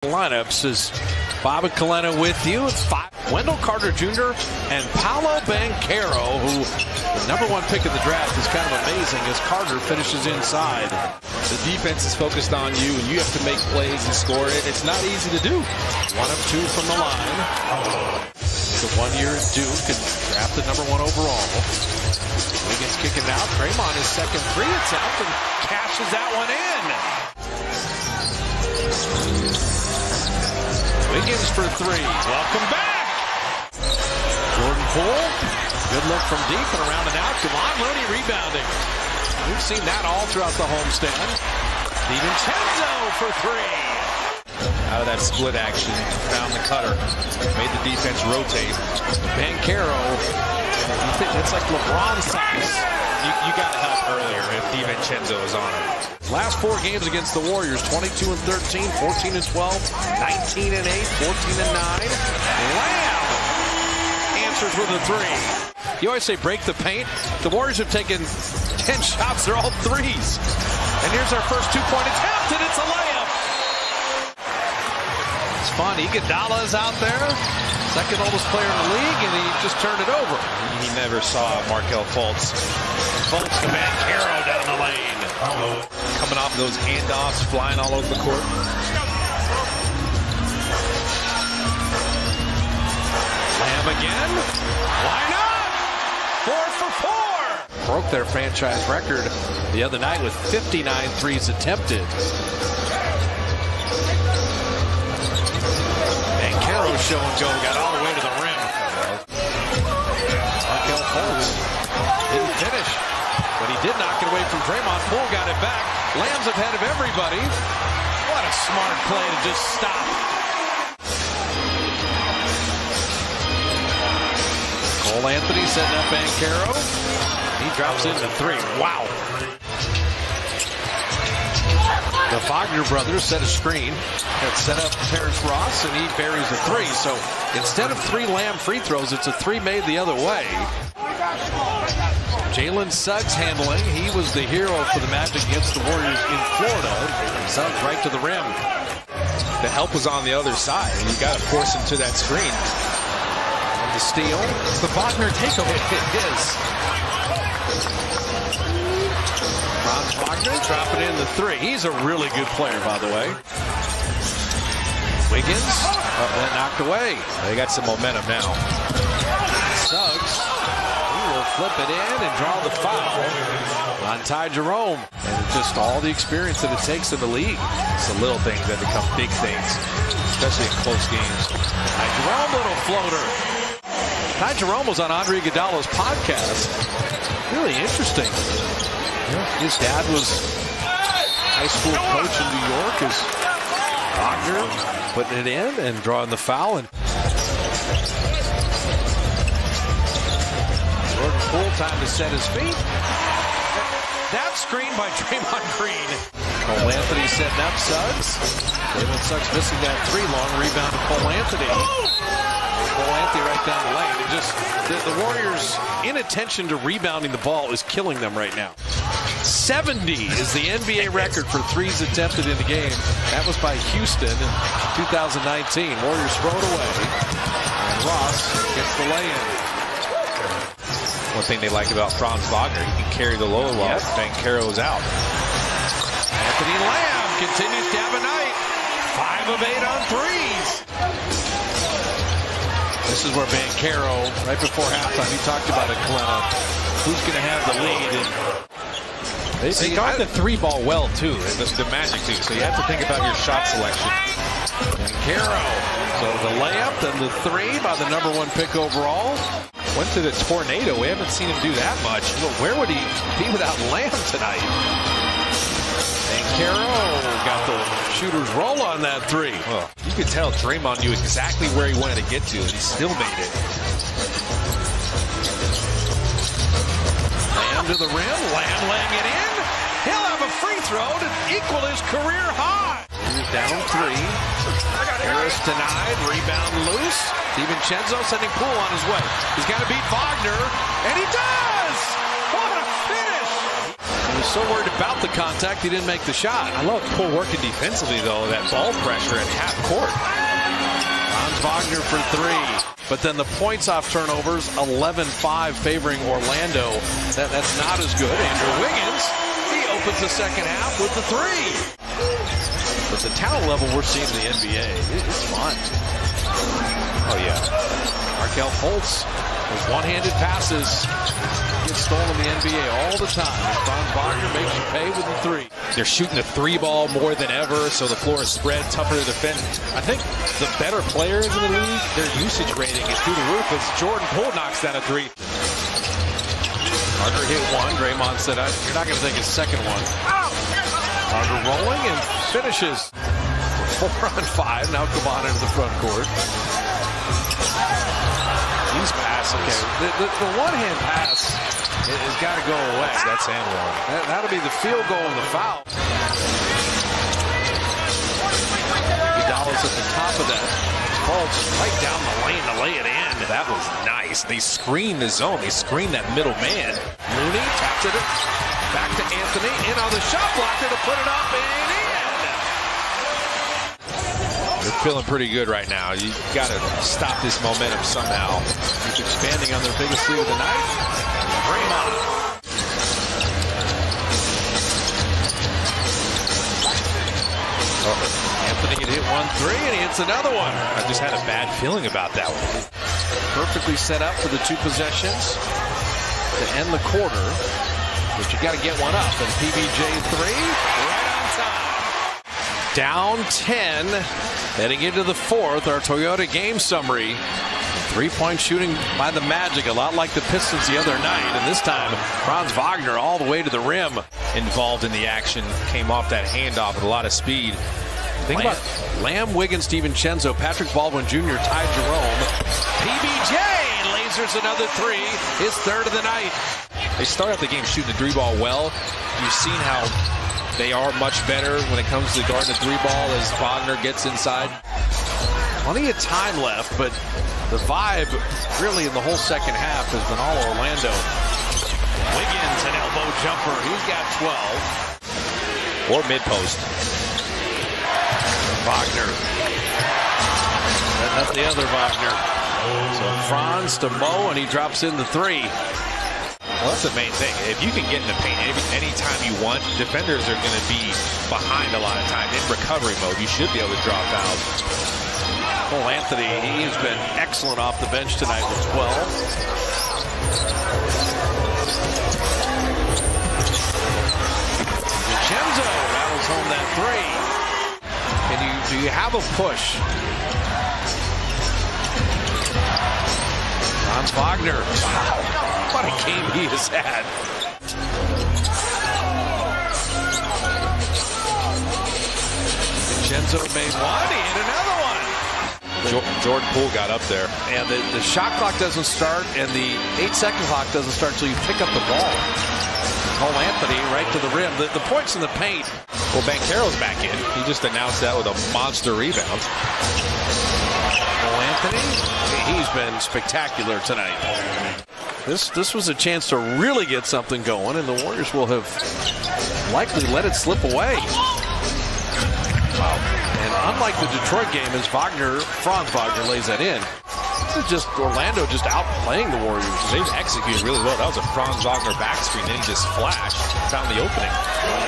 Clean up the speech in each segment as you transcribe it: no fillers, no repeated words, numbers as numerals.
Lineups is Bob and Kalena with you. It's 5. Wendell Carter Jr. and Paolo Banchero, who the #1 pick in the draft, is kind of amazing as Carter finishes inside. The defense is focused on you, and you have to make plays and score it. It's not easy to do. 1 of 2 from the line. The 1 year at Duke and drafted #1 overall. Wiggins kicking it out. Draymond his second three. It's out and cashes that one in. Wiggins for 3. Welcome back. Jordan Poole. Good look from deep and around and out. Kevon Looney rebounding. We've seen that all throughout the homestand. DiVincenzo for 3. Out of that split action, found the cutter. Made the defense rotate. Banchero. You think that's like LeBron size. You got to help earlier if DiVincenzo is on him. Last 4 games against the Warriors, 22-13, 14-12, 19-8, 14-9. Lamb answers with a 3. You always say break the paint. The Warriors have taken 10 shots. They're all threes. And here's our first 2-point attempt, and it's a layup. It's fun. Iguodala is out there. Second oldest player in the league, and he just turned it over. He never saw Markelle Fultz. Fultz to Banchero down the lane. Coming off those handoffs, flying all over the court. Lamb again. Why not? 4 for 4. Broke their franchise record the other night with 59 threes attempted. Banchero show and go. Got all the way to the rim. Markelle Fultz didn't finish, but he did knock it away from Draymond. Poole got it back. Lamb's ahead of everybody. What a smart play to just stop. Cole Anthony setting up Banchero. He drops into 3. Wow. The Wagner brothers set a screen that set up Terrence Ross, and he buries a 3. So instead of 3 Lamb free throws, it's a 3 made the other way. Jalen Suggs handling. He was the hero for the Magic against the Warriors in Florida. Suggs right to the rim. The help was on the other side, and you got to force him to that screen. The steal. It's the Wagner takeover. It is. Franz Wagner dropping in the 3. He's a really good player, by the way. Wiggins, then knocked away. They got some momentum now. Suggs, he will flip it in and draw the foul on Ty Jerome. And just all the experience that it takes in the league. It's the little things that become big things, especially in close games. Ty Jerome, little floater. Ty Jerome was on Andre Iguodala's podcast. Really interesting. His dad was high school coach in New York. As Wagner putting it in and drawing the foul. And Jordan Poole, time to set his feet. That screen by Draymond Green. Cole Anthony setting up Suggs. Draymond Suggs missing that 3. Long rebound to Cole Anthony. Cole Anthony right down the lane. And just the Warriors' inattention to rebounding the ball is killing them right now. 70 is the NBA record for threes attempted in the game. That was by Houston in 2019. Warriors throw it away. And Ross gets the lay-in. One thing they like about Franz Wagner, he can carry the load while Banchero's out. Anthony Lamb continues to have a night. 5 of 8 on threes. This is where Banchero, right before halftime, he talked about it, Kalena. Who's going to have the lead? And they got the 3 ball well, too. The Magic, too. So you have to think about your shot selection. Banchero. So the layup, then the 3 by the #1 pick overall. Went to the tornado. We haven't seen him do that much. Well, where would he be without Lamb tonight? Banchero got the shooter's roll on that 3. Well, you could tell Draymond knew exactly where he wanted to get to, and he still made it. Lamb to the rim. Lamb laying it in. He'll have a free throw to equal his career high. He's down 3. Harris denied. Rebound loose. DiVincenzo sending Poole on his way. He's got to beat Wagner, and he does! What a finish! He was so worried about the contact, he didn't make the shot. I love Poole working defensively, though, that ball pressure at half court. Franz Wagner for three. But then the points off turnovers, 11-5 favoring Orlando. That's not as good. Andrew Wiggins, he opens the second half with the three. But the talent level we're seeing in the NBA, it's fun. Oh, yeah. Markelle Fultz, his one-handed passes get stolen in the NBA all the time. Franz Wagner makes you pay with the three. They're shooting a three ball more than ever, so the floor is spread, tougher to defend. I think the better players in the league, their usage rating is through the roof as Jordan Poole knocks down a three. Carter hit one. Draymond said, you're not going to take his second one. Carter rolling and finishes. 4-on-5. Now Cabana into the front court. These passes. Okay, the one-hand pass has got to go away. That's and one. That'll be the field goal and the foul. Iguodala's at the top of that. Fultz right down the lane to lay it in. That was nice. They screen the zone. They screen that middle man. Mooney taps it back to Anthony. In on the shot blocker to put it up and in. They're feeling pretty good right now. You got to stop this momentum somehow. Keep expanding on their biggest lead of the night. Draymond. Anthony can hit 1-3 and he hits another one. I just had a bad feeling about that one. Perfectly set up for the two possessions to end the quarter. But you got to get one up. And PBJ three right on time. Down 10, heading into the fourth. Our Toyota game summary. Three-point shooting by the Magic, a lot like the Pistons the other night. And this time, Franz Wagner all the way to the rim. Involved in the action, came off that handoff with a lot of speed. Think about Lamb, Wiggins, DiVincenzo, Patrick Baldwin Jr., Ty Jerome. PBJ lasers another three, his third of the night. They start out the game shooting the three ball well. You've seen how they are much better when it comes to guarding the three ball as Wagner gets inside. Plenty of time left, but the vibe really in the whole second half has been all Orlando. Wiggins, an elbow jumper. He's got 12. Or mid-post. Wagner. That's the other Wagner. So Franz to Mo, and he drops in the three. Well, that's the main thing. If you can get in the paint anytime you want, defenders are going to be behind a lot of time. In recovery mode, you should be able to draw fouls. Cole Anthony, he's been excellent off the bench tonight with 12. DiVincenzo rattles home that three. Do you have a push? Franz Wagner. Wow, what a game he has had. DiVincenzo made one, he hit another one. Jordan Poole got up there. And the shot clock doesn't start, and the 8-second clock doesn't start until you pick up the ball. Cole Anthony right to the rim. The points in the paint. Well, Banchero's back in. He just announced that with a monster rebound. Cole Anthony, he's been spectacular tonight. This was a chance to really get something going, and the Warriors will have likely let it slip away. Wow. And unlike the Detroit game, as Franz Wagner lays that in, this is just Orlando just outplaying the Warriors. They've executed really well. That was a Franz Wagner back screen. Then he just flashed, found the opening.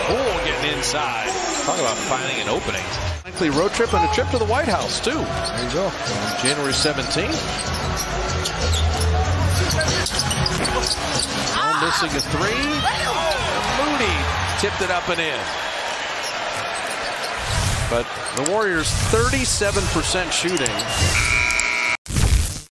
Poole getting inside. Talk about finding an opening. Likely road trip and a trip to the White House, too. There you go. January 17th. Missing a three. Mooney tipped it up and in. But the Warriors 37% shooting.